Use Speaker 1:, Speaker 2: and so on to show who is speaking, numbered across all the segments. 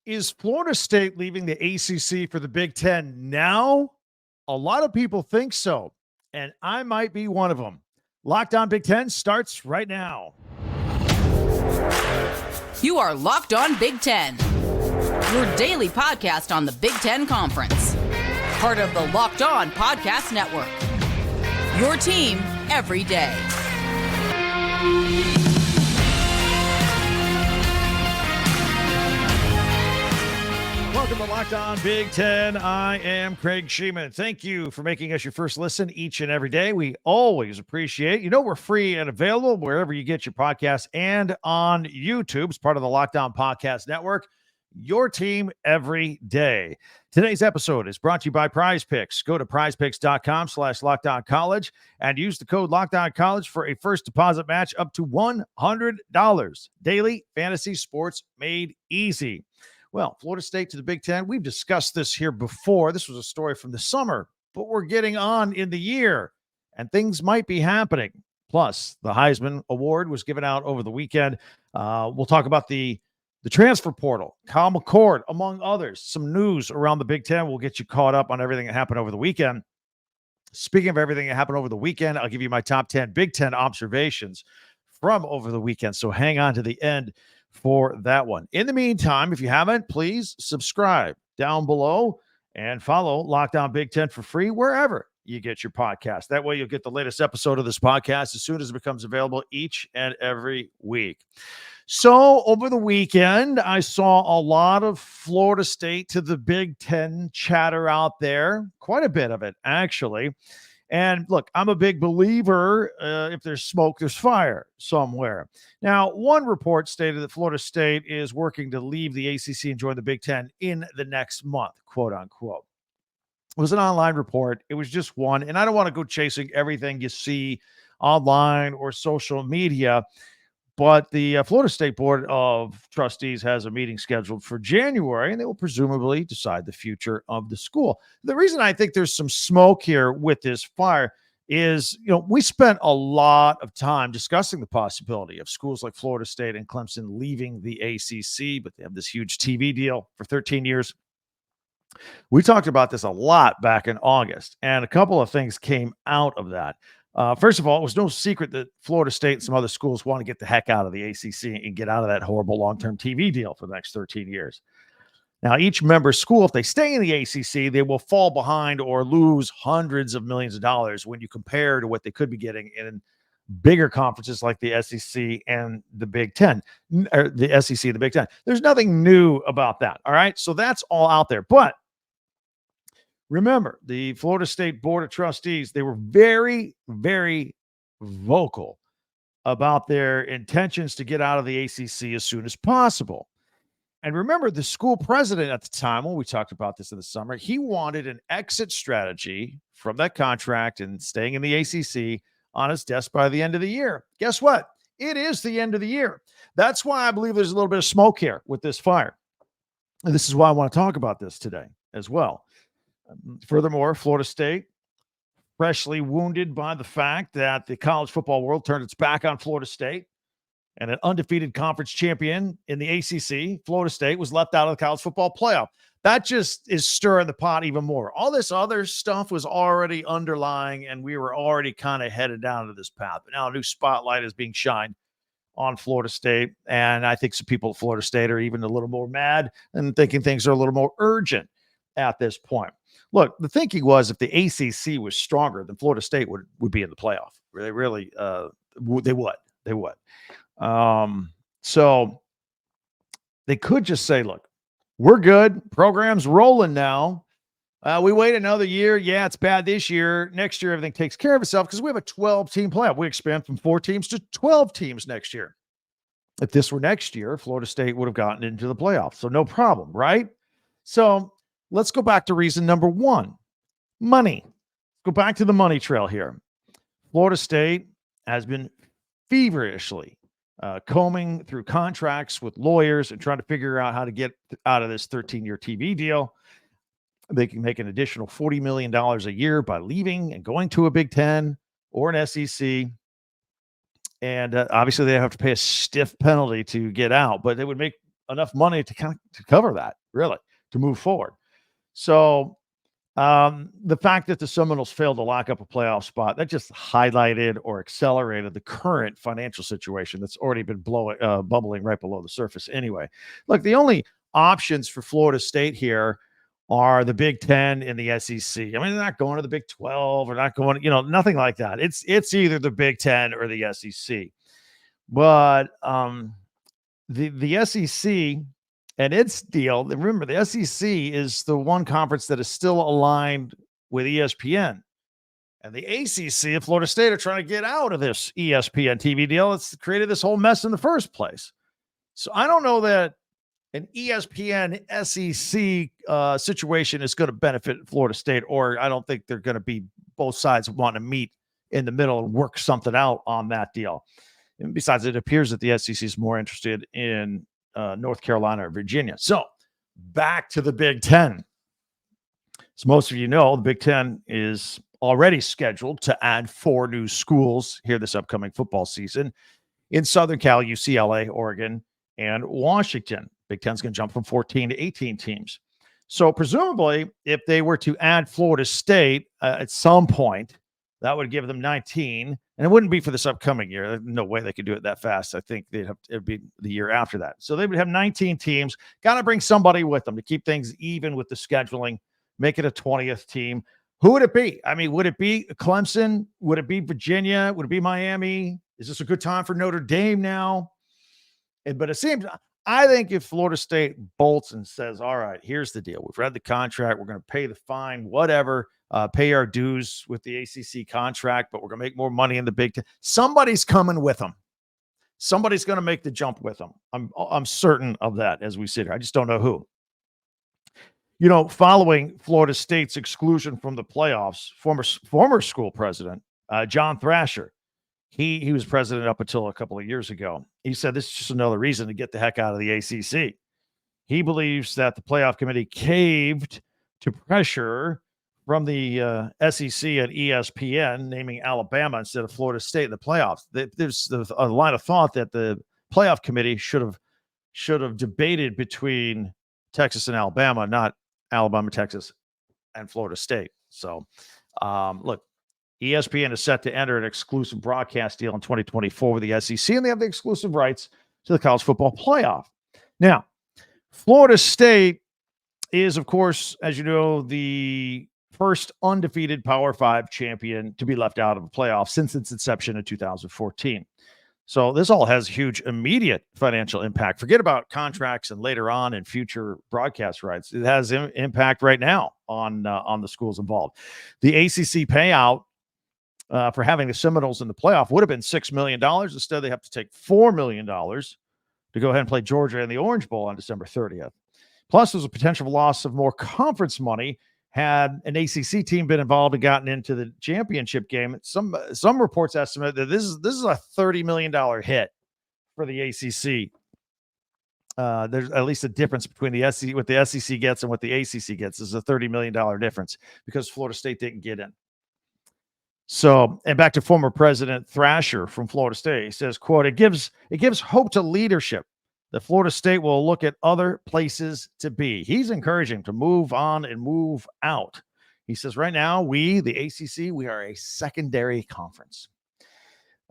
Speaker 1: Is Florida State leaving the ACC for the Big Ten now? A lot of people think so, and I might be one of them. Locked On Big Ten starts right now.
Speaker 2: You are Locked On Big Ten, your daily podcast on the Big Ten Conference. Part of the Locked On Podcast Network. Your team every day.
Speaker 1: Welcome to Locked On Big Ten. I am Craig Sheeman. Thank you for making us your first listen each and every day. We always appreciate it. You know, we're free and available wherever you get your podcasts and on YouTube. It's part of the Locked On Podcast Network. Your team every day. Today's episode is brought to you by Prize Picks. Go to prizepicks.com/LockedOnCollege and use the code LockedOnCollege for a first deposit match up to $100. Daily fantasy sports made easy. Well, Florida State to the Big Ten. We've discussed this here before. This was a story from the summer, but we're getting on in the year and things might be happening. Plus, the Heisman Award was given out over the weekend. We'll talk about the transfer portal, Kyle McCord, among others. Some news around the Big Ten. We'll get you caught up on everything that happened over the weekend. Speaking of everything that happened over the weekend, I'll give you my top 10 Big Ten observations from over the weekend. So hang on to the end for that one. In the meantime, if you haven't, please subscribe down below and follow Locked On Big Ten for free wherever you get your podcast. That way you'll get the latest episode of this podcast as soon as it becomes available each and every week. So over the weekend, I saw a lot of Florida State to the Big Ten chatter out there, quite a bit of it, actually. And look, I'm a big believer, if there's smoke, there's fire somewhere. Now, one report stated that Florida State is working to leave the ACC and join the Big Ten in the next month, quote unquote. It was an online report. It was just one. And I don't want to go chasing everything you see online or social media. But the Florida State Board of Trustees has a meeting scheduled for January, and they will presumably decide the future of the school. The reason I think there's some smoke here with this fire is, you know, we spent a lot of time discussing the possibility of schools like Florida State and Clemson leaving the ACC, but they have this huge TV deal for 13 years. We talked about this a lot back in August, and a couple of things came out of that. First of all, it was no secret that Florida State and some other schools want to get the heck out of the ACC and get out of that horrible long-term TV deal for the next 13 years. Now, each member school, if they stay in the ACC, they will fall behind or lose hundreds of millions of dollars when you compare to what they could be getting in bigger conferences like the SEC and the Big Ten, or the SEC and the Big Ten. There's nothing new about that, all right? So that's all out there. But remember, the Florida State Board of Trustees, they were very, very vocal about their intentions to get out of the ACC as soon as possible. And remember, the school president at the time, when we talked about this in the summer, he wanted an exit strategy from that contract and staying in the ACC on his desk by the end of the year. Guess what? It is the end of the year. That's why I believe there's a little bit of smoke here with this fire. And this is why I want to talk about this today as well. Furthermore, Florida State, freshly wounded by the fact that the college football world turned its back on Florida State, and an undefeated conference champion in the ACC, Florida State, was left out of the college football playoff. That just is stirring the pot even more. All this other stuff was already underlying, and we were already kind of headed down to this path. But now a new spotlight is being shined on Florida State, and I think some people at Florida State are even a little more mad and thinking things are a little more urgent at this point. Look, the thinking was if the ACC was stronger, then Florida State would be in the playoff. They really, they would. So they could just say, look, we're good. Program's rolling now. We wait another year. Yeah, it's bad this year. Next year, everything takes care of itself because we have a 12-team playoff. We expand from 4 teams to 12 teams next year. If this were next year, Florida State would have gotten into the playoffs. So no problem, right? So let's go back to reason number 1, money. Go back to the money trail here. Florida State has been feverishly combing through contracts with lawyers and trying to figure out how to get out of this 13-year TV deal. They can make an additional $40 million a year by leaving and going to a Big Ten or an SEC. And obviously they have to pay a stiff penalty to get out, but they would make enough money to cover that, really, to move forward. So the fact that the Seminoles failed to lock up a playoff spot, that just highlighted or accelerated the current financial situation that's already been bubbling right below the surface anyway. Look, the only options for Florida State here are the Big Ten and the SEC. I mean, they're not going to the Big 12 or not going, nothing like that. It's either the Big Ten or the SEC. But the SEC and its deal, remember, the SEC is the one conference that is still aligned with ESPN. And the ACC and Florida State are trying to get out of this ESPN TV deal. It's created this whole mess in the first place. So I don't know that an ESPN SEC situation is going to benefit Florida State, or I don't think they're going to be both sides want to meet in the middle and work something out on that deal. And besides, it appears that the SEC is more interested in North Carolina or Virginia. So back to the Big Ten. As most of you know, the Big Ten is already scheduled to add 4 new schools here this upcoming football season in Southern Cal, UCLA, Oregon, and Washington. Big Ten's going to jump from 14 to 18 teams. So presumably, if they were to add Florida State at some point, that would give them 19, and it wouldn't be for this upcoming year. There's no way they could do it that fast. I think it'd be the year after that. So they would have 19 teams. Got to bring somebody with them to keep things even with the scheduling, make it a 20th team. Who would it be? I mean, would it be Clemson? Would it be Virginia? Would it be Miami? Is this a good time for Notre Dame now? But it seems, I think if Florida State bolts and says, all right, here's the deal. We've read the contract. We're going to pay the fine, whatever. Pay our dues with the ACC contract, but we're going to make more money in the Big Ten. Somebody's coming with them. Somebody's going to make the jump with them. I'm certain of that as we sit here. I just don't know who. Following Florida State's exclusion from the playoffs, former school president, John Thrasher, he was president up until a couple of years ago. He said this is just another reason to get the heck out of the ACC. He believes that the playoff committee caved to pressure from the SEC and ESPN, naming Alabama instead of Florida State in the playoffs. There's a line of thought that the playoff committee should have debated between Texas and Alabama, not Alabama, Texas, and Florida State. So, look, ESPN is set to enter an exclusive broadcast deal in 2024 with the SEC, and they have the exclusive rights to the college football playoff. Now, Florida State is, of course, as you know, the first undefeated Power 5 champion to be left out of the playoffs since its inception in 2014. So this all has huge immediate financial impact. Forget about contracts and later on in future broadcast rights. It has impact right now on the schools involved. The ACC payout for having the Seminoles in the playoff would have been $6 million. Instead, they have to take $4 million to go ahead and play Georgia in the Orange Bowl on December 30th. Plus, there's a potential loss of more conference money had an ACC team been involved and gotten into the championship game. Some reports estimate that this is a $30 million hit for the ACC. There's at least a difference between what the SEC gets and what the ACC gets. Is a $30 million difference because Florida State didn't get in. So, and back to former President Thrasher from Florida State, he says, quote, it gives hope to leadership that Florida State will look at other places to be. He's encouraging to move on and move out. He says, right now, the ACC, we are a secondary conference.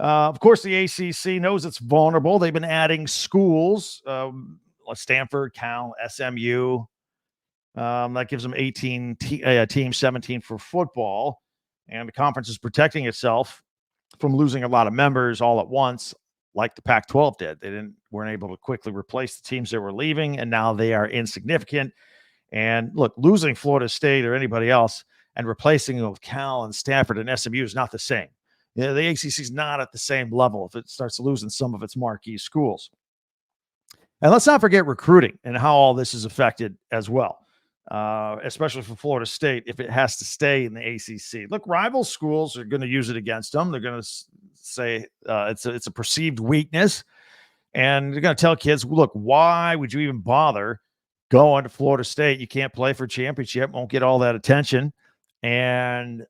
Speaker 1: Of course, the ACC knows it's vulnerable. They've been adding schools, like Stanford, Cal, SMU. That gives them 18 teams, 17 for football. And the conference is protecting itself from losing a lot of members all at once, like the Pac-12 did. They weren't able to quickly replace the teams that were leaving, and now they are insignificant. And look, losing Florida State or anybody else and replacing them with Cal and Stanford and SMU is not the same. The ACC is not at the same level if it starts losing some of its marquee schools. And let's not forget recruiting and how all this is affected as well, especially for Florida State if it has to stay in the ACC. Look, rival schools are going to use it against them. They're going to say it's a perceived weakness, and they're going to tell kids, look, why would you even bother going to Florida State? You can't play for championship, won't get all that attention. And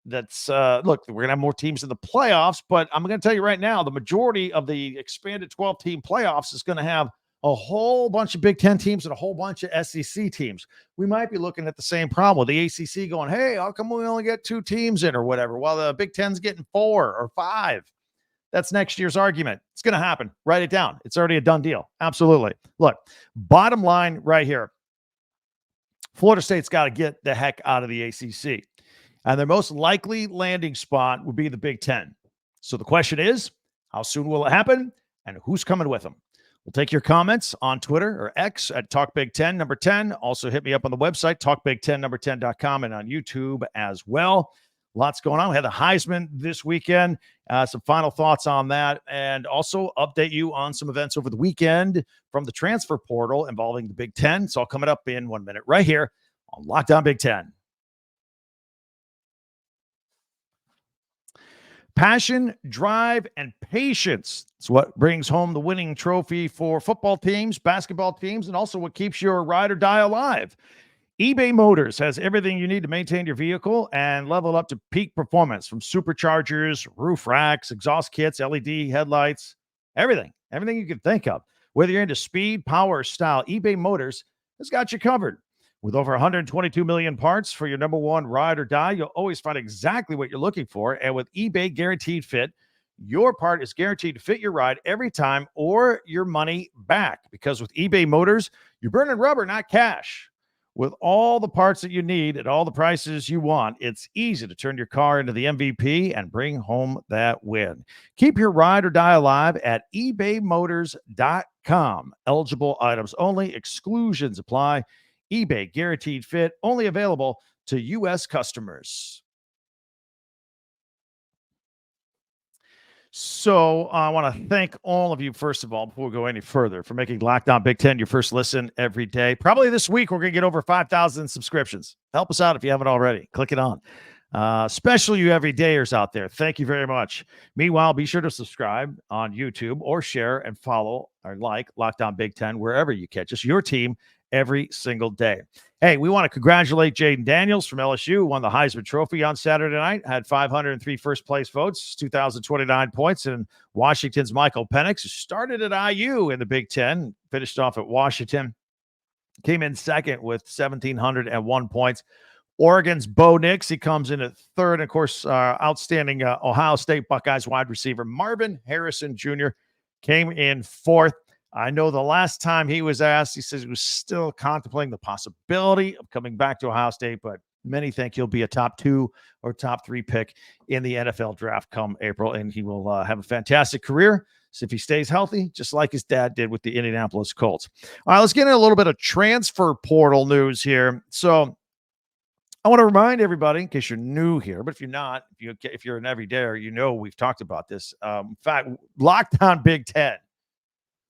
Speaker 1: that's look, we're going to have more teams in the playoffs, but I'm going to tell you right now, the majority of the expanded 12-team playoffs is going to have a whole bunch of Big Ten teams and a whole bunch of SEC teams. We might be looking at the same problem with the ACC going, hey, how come we only get 2 teams in or whatever, while the Big Ten's getting 4 or 5? That's next year's argument. It's going to happen. Write it down. It's already a done deal. Absolutely. Look, bottom line right here. Florida State's got to get the heck out of the ACC. And their most likely landing spot would be the Big Ten. So the question is, how soon will it happen? And who's coming with them? We'll take your comments on Twitter or X at TalkBig10 10. Also hit me up on the website, TalkBig10 10.com, and on YouTube as well. Lots going on. We had the Heisman this weekend. Some final thoughts on that, and also update you on some events over the weekend from the transfer portal involving the Big Ten. It's all coming up in 1 minute right here on Locked On Big Ten. Passion, drive, and patience. It's what brings home the winning trophy for football teams, basketball teams, and also what keeps your ride or die alive. eBay Motors has everything you need to maintain your vehicle and level up to peak performance, from superchargers, roof racks, exhaust kits, LED headlights, everything you can think of. Whether you're into speed, power, or style, eBay Motors has got you covered. With over 122 million parts for your number one ride or die, you'll always find exactly what you're looking for. And with eBay Guaranteed Fit, your part is guaranteed to fit your ride every time or your money back. Because with eBay Motors, you're burning rubber, not cash. With all the parts that you need at all the prices you want, it's easy to turn your car into the MVP and bring home that win. Keep your ride or die alive at ebaymotors.com. Eligible items only. Exclusions apply. eBay Guaranteed Fit, only available to U.S. customers. So I want to thank all of you, first of all, before we go any further, for making Locked On Big Ten your first listen every day. Probably this week, we're going to get over 5,000 subscriptions. Help us out if you haven't already. Click it on. Especially you everydayers out there. Thank you very much. Meanwhile, be sure to subscribe on YouTube or share and follow or like Locked On Big Ten wherever you catch us, your team, every single day. Hey, we want to congratulate Jaden Daniels from LSU, who won the Heisman Trophy on Saturday night, had 503 first-place votes, 2,029 points, and Washington's Michael Penix, who started at IU in the Big Ten, finished off at Washington, came in second with 1,701 points. Oregon's Bo Nix, he comes in at third. And of course, outstanding Ohio State Buckeyes wide receiver Marvin Harrison Jr. came in fourth. I know the last time he was asked, he says he was still contemplating the possibility of coming back to Ohio State, but many think he'll be a top 2 or top 3 pick in the NFL draft come April, and he will have a fantastic career if he stays healthy, just like his dad did with the Indianapolis Colts. All right, let's get into a little bit of transfer portal news here. So I want to remind everybody, in case you're new here, but if you're not, if you're an everydayer, you know we've talked about this. In fact, Locked On Big Ten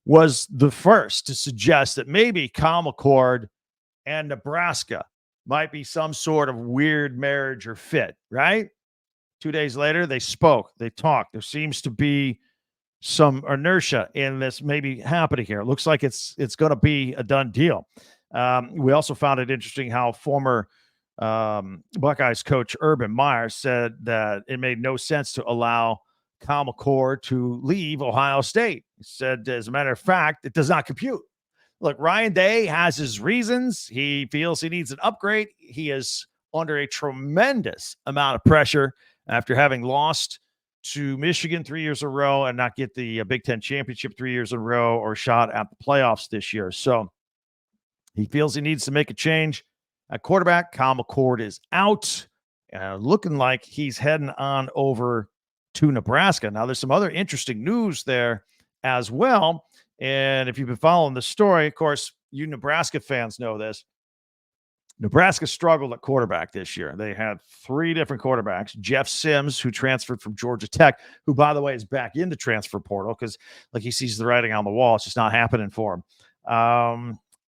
Speaker 1: was the first to suggest that maybe Kyle McCord and Nebraska might be some sort of weird marriage or fit, right? 2 days later, they spoke, they talked. There seems to be some inertia in this maybe happening here. It looks like it's going to be a done deal. We also found it interesting how former Buckeyes coach Urban Meyer said that it made no sense to allow Kyle McCord to leave Ohio State. He said, as a matter of fact, it does not compute. Look, Ryan Day has his reasons. He feels he needs an upgrade. He is under a tremendous amount of pressure after having lost to Michigan 3 years in a row and not get the Big Ten championship 3 years in a row or shot at the playoffs this year. So he feels he needs to make a change. At quarterback, Kyle McCord is out, looking like he's heading on over to Nebraska. Now, there's some other interesting news there as well. And if you've been following the story, of course, you Nebraska fans know this. Nebraska struggled at quarterback this year. They had 3 different quarterbacks. Jeff Sims, who transferred from Georgia Tech, who, by the way, is back in the transfer portal because, like, he sees the writing on the wall. It's just not happening for him.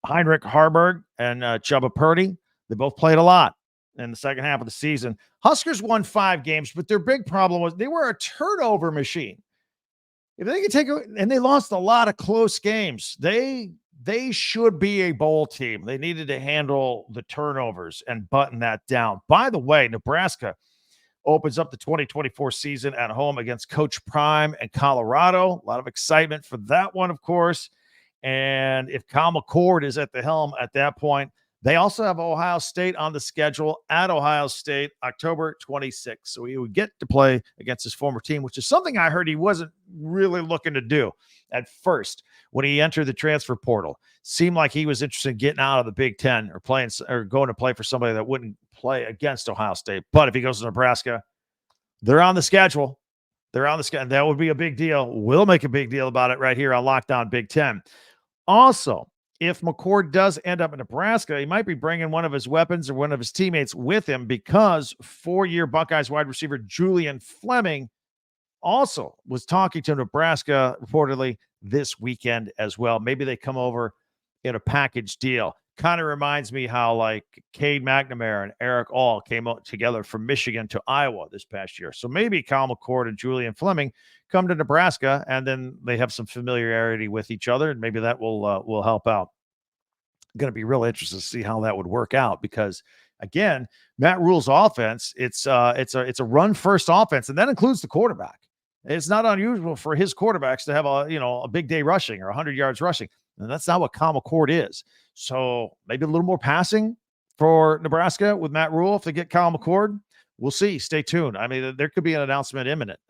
Speaker 1: Heinrich Harburg and Chubba Purdy, they both played a lot in the second half of the season. Huskers won 5 games, but their big problem was they were a turnover machine. If they could take it, and they lost a lot of close games, they should be a bowl team. They needed to handle the turnovers and button that down. By the way, Nebraska opens up the 2024 season at home against Coach Prime and Colorado. A lot of excitement for that one, of course. And if Kyle McCord is at the helm at that point, they also have Ohio State on the schedule at Ohio State, October 26th. So he would get to play against his former team, which is something I heard he wasn't really looking to do at first when he entered the transfer portal. Seemed like he was interested in getting out of the Big Ten or playing or going to play for somebody that wouldn't play against Ohio State. But if he goes to Nebraska, they're on the schedule. They're on the schedule. That would be a big deal. We'll make a big deal about it right here on Lockdown Big Ten. Also, if McCord does end up in Nebraska, he might be bringing one of his weapons or one of his teammates with him because four-year Buckeyes wide receiver Julian Fleming also was talking to Nebraska reportedly this weekend as well. Maybe they come over in a package deal. Kind of reminds me how like Cade McNamara and Eric All came out together from Michigan to Iowa this past year. So maybe Kyle McCord and Julian Fleming come to Nebraska and then they have some familiarity with each other, and maybe that will help out. Going to be real interested to see how that would work out because again, Matt Rule's offense, it's a run first offense, and that includes the quarterback. It's not unusual for his quarterbacks to have a big day rushing or 100 yards rushing. And that's not what Kyle McCord is. So maybe a little more passing for Nebraska with Matt Rule if they get Kyle McCord. We'll see. Stay tuned. I mean, there could be an announcement imminent.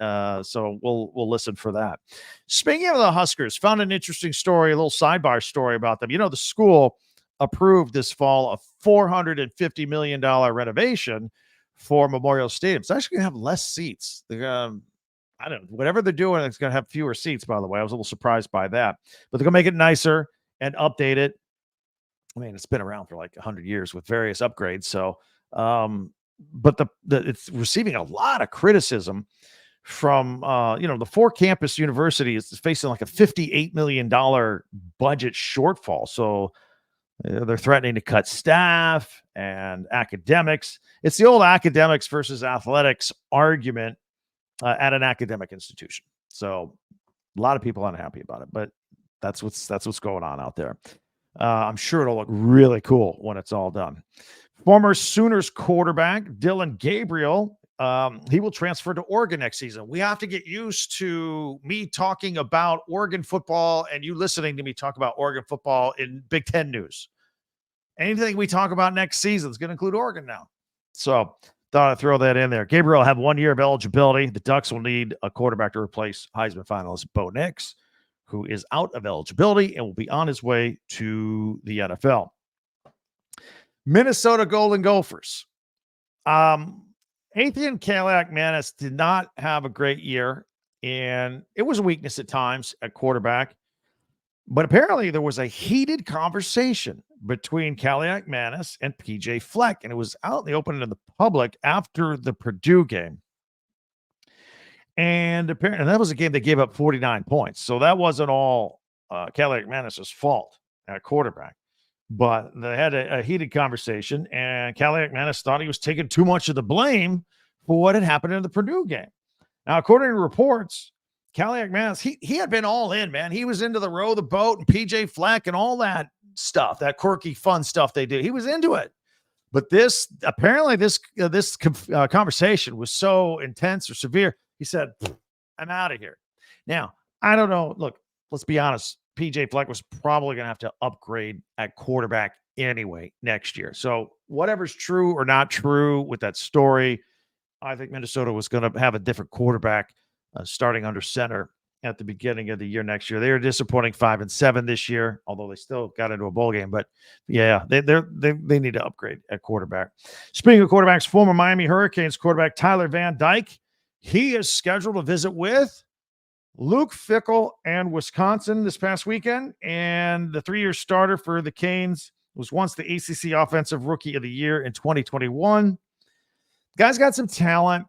Speaker 1: So we'll listen for that. Speaking of the Huskers, found an interesting story, a little sidebar story about them. The school approved this fall a $450 million renovation for Memorial Stadium. It's actually going to have less seats. I don't know, whatever they're doing, it's going to have fewer seats, by the way. I was a little surprised by that. But they're going to make it nicer and update it. I mean, it's been around for like 100 years with various upgrades. So, but it's receiving a lot of criticism from, the four campus university is facing like a $58 million budget shortfall. So they're threatening to cut staff and academics. It's the old academics versus athletics argument at an academic institution. So a lot of people unhappy about it, but that's what's going on out there. I'm sure it'll look really cool when it's all done. Former Sooners quarterback Dylan Gabriel, he will transfer to Oregon next season. We have to get used to me talking about Oregon football and you listening to me talk about Oregon football in Big Ten news. Anything we talk about next season is going to include Oregon now. So thought I'd throw that in there. Gabriel will have 1 year of eligibility. The Ducks will need a quarterback to replace Heisman finalist Bo Nix, who is out of eligibility and will be on his way to the NFL. Minnesota Golden Gophers. Athan Kalak-Manis did not have a great year, and it was a weakness at times at quarterback. But apparently there was a heated conversation between Kalak-Manis and PJ Fleck, and it was out in the open to the public after the Purdue game. And apparently that was a game they gave up 49 points. So that wasn't all Kalak-Manis' fault at quarterback. But they had a heated conversation, and Kalak-Manis thought he was taking too much of the blame for what had happened in the Purdue game. Now, according to reports, Kalak-Manis, he had been all in, man. He was into the row the boat and PJ Fleck and all that stuff, that quirky, fun stuff they do. He was into it. But this conversation was so intense or severe, he said, I'm out of here. Now, I don't know. Look, let's be honest. PJ Fleck was probably going to have to upgrade at quarterback anyway next year. So whatever's true or not true with that story, I think Minnesota was going to have a different quarterback starting under center at the beginning of the year next year. They were disappointing 5-7 this year, although they still got into a bowl game. But yeah, they need to upgrade at quarterback. Speaking of quarterbacks, former Miami Hurricanes quarterback Tyler Van Dyke, he is scheduled to visit with Luke Fickell and Wisconsin this past weekend. And the 3-year starter for the Canes was once the ACC Offensive Rookie of the Year in 2021. Guy's got some talent.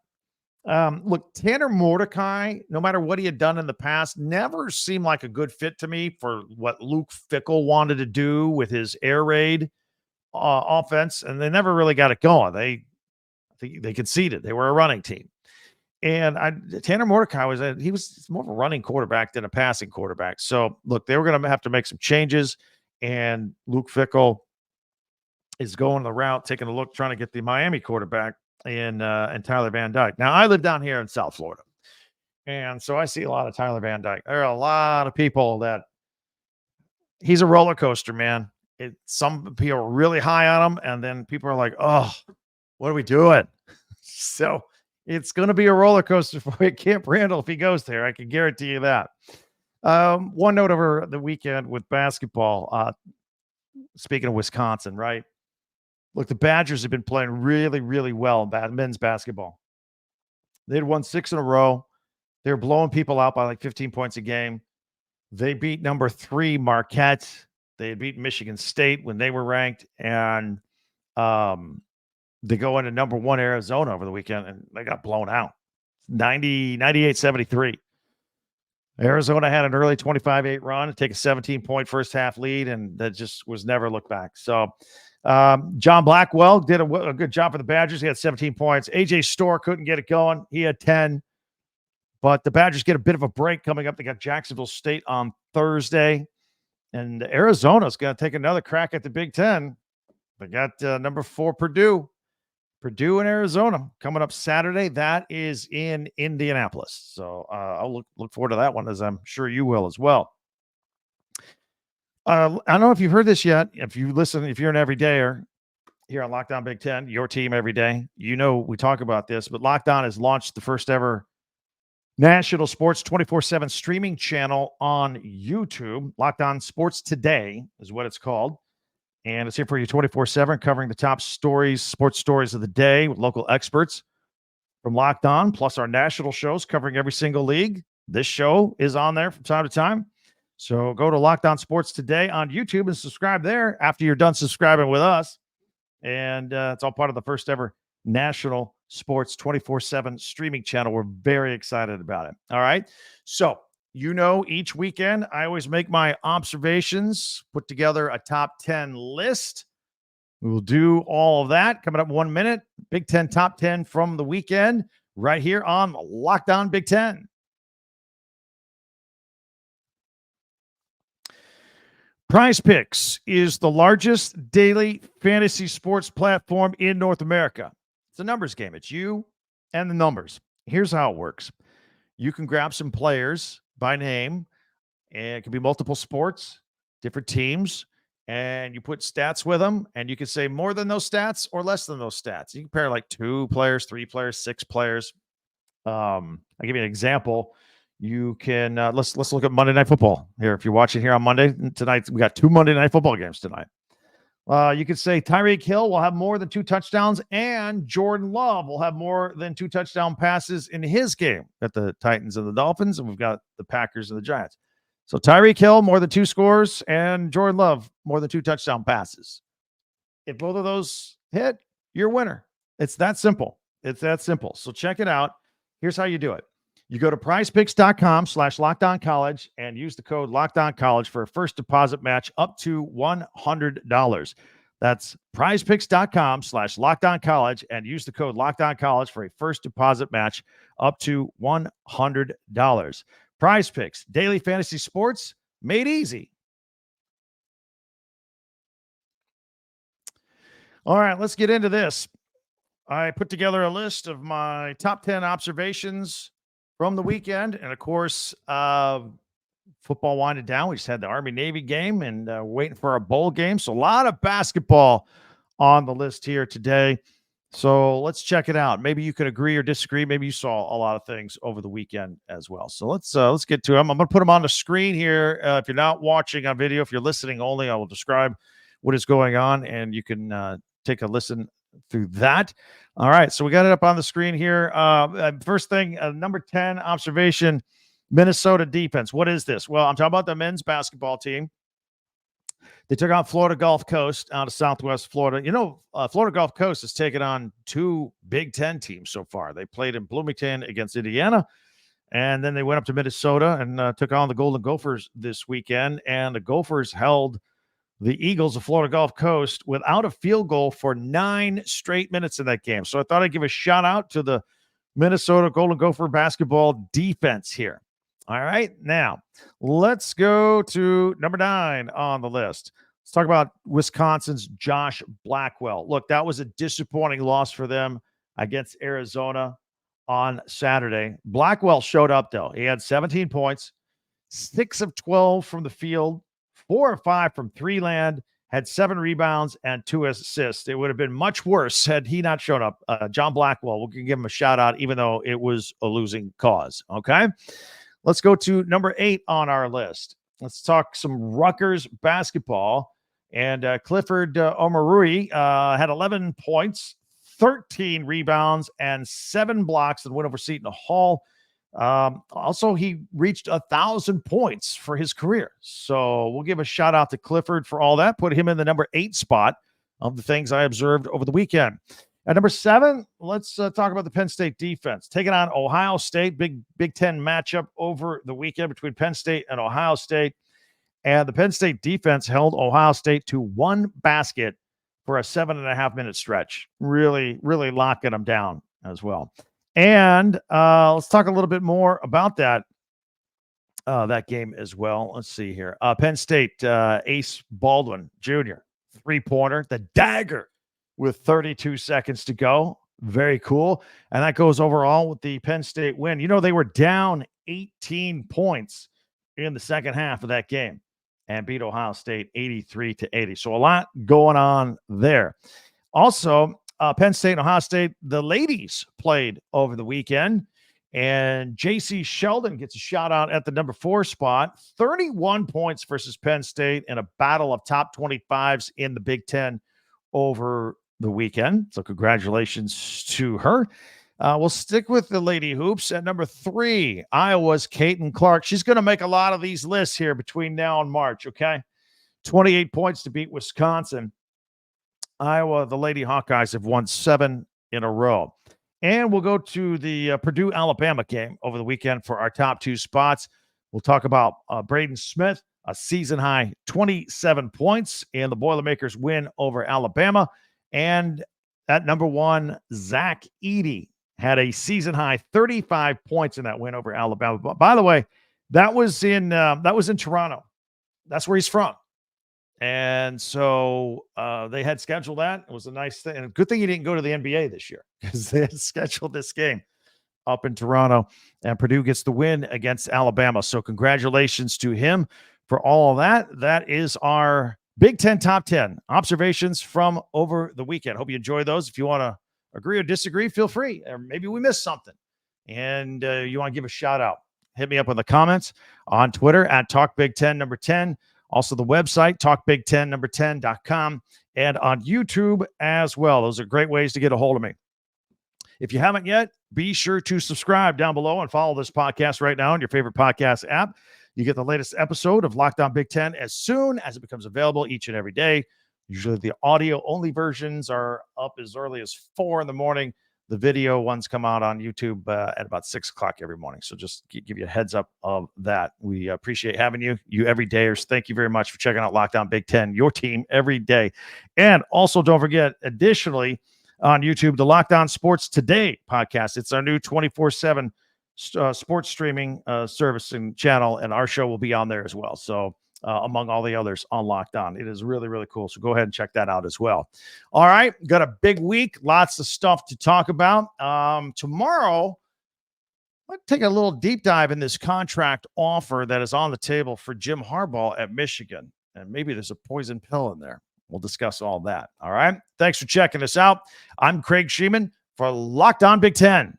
Speaker 1: Look, Tanner Mordecai, no matter what he had done in the past, never seemed like a good fit to me for what Luke Fickell wanted to do with his air raid offense, and they never really got it going. They conceded. They were a running team. And Tanner Mordecai was more of a running quarterback than a passing quarterback. So, look, they were going to have to make some changes, and Luke Fickell is going the route, taking a look, trying to get the Miami quarterback and Tyler Van Dyke. Now, I live down here in South Florida, and so I see a lot of Tyler Van Dyke. There are a lot of people that he's a roller coaster, man. Some people are really high on him, and then people are like, oh, what are we doing? So it's going to be a roller coaster for Camp Randall if he goes there. I can guarantee you that. One note over the weekend with basketball. Speaking of Wisconsin, right? Look, the Badgers have been playing really, really well in men's basketball. They'd won 6 in a row. They were blowing people out by like 15 points a game. They beat number 3 Marquette. They had beat Michigan State when they were ranked, and they go into number 1 Arizona over the weekend, and they got blown out 98-73. Arizona had an early 25-8 run, take a 17-point first half lead, and that just was never looked back. So John Blackwell did a good job for the Badgers. He had 17 points. AJ Storr couldn't get it going. He had 10. But the Badgers get a bit of a break coming up. They got Jacksonville State on Thursday. And Arizona's going to take another crack at the Big Ten. They got number 4 Purdue. Purdue and Arizona coming up Saturday. That is in Indianapolis. So I'll look forward to that one, as I'm sure you will as well. I don't know if you've heard this yet. If you're an everydayer here on Locked On Big Ten, your team every day, we talk about this, but Locked On has launched the first ever national sports 24/7 streaming channel on YouTube. Locked On Sports Today is what it's called. And it's here for you 24/7, covering the top stories, sports stories of the day with local experts from Locked On, plus our national shows covering every single league. This show is on there from time to time. So go to Locked On Sports Today on YouTube and subscribe there after you're done subscribing with us. And it's all part of the first ever national sports 24/7 streaming channel. We're very excited about it. All right. So, each weekend I always make my observations, put together a top 10 list. We will do all of that coming up in 1 minute. Big Ten top 10 from the weekend right here on Locked On Big Ten. Prize Picks is the largest daily fantasy sports platform in North America. It's a numbers game. It's you and the numbers. Here's how it works. You can grab some players by name, and it can be multiple sports, different teams, and you put stats with them, and you can say more than those stats or less than those stats. You can pair like 2 players, 3 players, 6 players. I'll give you an example. You can let's look at Monday Night Football here. If you're watching here on Monday tonight, we got 2 Monday Night Football games tonight. You could say Tyreek Hill will have more than 2 touchdowns, and Jordan Love will have more than 2 touchdown passes in his game at the Titans and the Dolphins, and we've got the Packers and the Giants. So Tyreek Hill, more than 2 scores, and Jordan Love, more than 2 touchdown passes. If both of those hit, you're a winner. It's that simple. So check it out. Here's how you do it. You go to prizepicks.com/LockedOnCollege and use the code LockedOnCollege for a first deposit match up to $100. That's prizepicks.com/LockedOnCollege and use the code LockedOnCollege for a first deposit match up to $100. Prize Picks, daily fantasy sports made easy. All right, let's get into this. I put together a list of my top 10 observations from the weekend. And of course, football winded down. We just had the Army-Navy game and waiting for our bowl game. So a lot of basketball on the list here today. So let's check it out. Maybe you can agree or disagree. Maybe you saw a lot of things over the weekend as well. So let's get to them. I'm going to put them on the screen here. If you're not watching on video, if you're listening only, I will describe what is going on, and you can take a listen through that. All right, so we got it up on the screen here. First thing, number 10 observation, Minnesota defense. What is this? Well, I'm talking about the men's basketball team. They took on Florida Gulf Coast out of Southwest Florida. Florida Gulf Coast has taken on 2 Big Ten teams so far. They played in Bloomington against Indiana, and then they went up to Minnesota and took on the Golden Gophers this weekend, and the Gophers held the Eagles of Florida Gulf Coast without a field goal for 9 straight minutes in that game. So I thought I'd give a shout out to the Minnesota Golden Gopher basketball defense here. All right, now let's go to number 9 on the list. Let's talk about Wisconsin's Josh Blackwell. Look, that was a disappointing loss for them against Arizona on Saturday. Blackwell showed up, though. He had 17 points, 6 of 12 from the field, 4 or 5 from three land, had 7 rebounds and 2 assists. It would have been much worse had he not shown up. John Blackwell, we'll give him a shout out, even though it was a losing cause. Okay. Let's go to number 8 on our list. Let's talk some Rutgers basketball. And Clifford Omarui had 11 points, 13 rebounds, and 7 blocks and win over Seton Hall. Also, he reached 1,000 points for his career. So we'll give a shout out to Clifford for all that. Put him in the number 8 spot of the things I observed over the weekend. At number 7, let's talk about the Penn State defense. Taking on Ohio State, big Ten matchup over the weekend between Penn State and Ohio State. And the Penn State defense held Ohio State to 1 basket for a 7.5-minute stretch. Really, really locking them down as well. And let's talk a little bit more about that game as well. Let's see here. Penn State, Ace Baldwin Jr., 3-pointer, the dagger with 32 seconds to go. Very cool. And that goes overall with the Penn State win. You know, they were down 18 points in the second half of that game and beat Ohio State 83-80. So a lot going on there. Also, Penn State and Ohio State, the ladies played over the weekend, and J.C. Sheldon gets a shout out at the number 4 spot. 31 points versus Penn State in a battle of top 25s in the Big Ten over the weekend. So congratulations to her. We'll stick with the lady hoops at number 3, Iowa's Caitlin Clark. She's going to make a lot of these lists here between now and March, okay? 28 points to beat Wisconsin. Iowa, the Lady Hawkeyes have won 7 in a row. And we'll go to the Purdue-Alabama game over the weekend for our top 2 spots. We'll talk about Braden Smith, a season-high 27 points, and the Boilermakers win over Alabama. And at number 1, Zach Edey had a season-high 35 points in that win over Alabama. But by the way, that was in Toronto. That's where he's from. And so they had scheduled that. It was a nice thing. And a good thing he didn't go to the NBA this year because they had scheduled this game up in Toronto. And Purdue gets the win against Alabama. So congratulations to him for all of that. That is our Big Ten Top 10 observations from over the weekend. Hope you enjoy those. If you want to agree or disagree, feel free. Or maybe we missed something and you want to give a shout out. Hit me up in the comments on Twitter at TalkBig10 Also the website, talkbig10 10.com, and on YouTube as well. Those are great ways to get a hold of me. If you haven't yet, be sure to subscribe down below and follow this podcast right now on your favorite podcast app. You get the latest episode of Locked On Big Ten as soon as it becomes available each and every day. Usually the audio-only versions are up as early as 4 in the morning. The video ones come out on YouTube at about 6 o'clock every morning. So just give you a heads up of that. We appreciate having you everydayers. Thank you very much for checking out Locked On Big Ten, your team every day. And also don't forget, additionally, on YouTube, the Locked On Sports Today podcast. It's our new 24/7 sports streaming service and channel, and our show will be on there as well. So among all the others on Locked On, it is really, really cool. So go ahead and check that out as well. All right, got a big week, lots of stuff to talk about. Tomorrow, let's take a little deep dive in this contract offer that is on the table for Jim Harbaugh at Michigan, and maybe there's a poison pill in there. We'll discuss all that. All right, thanks for checking us out. I'm Craig Sheeman for Locked On Big Ten.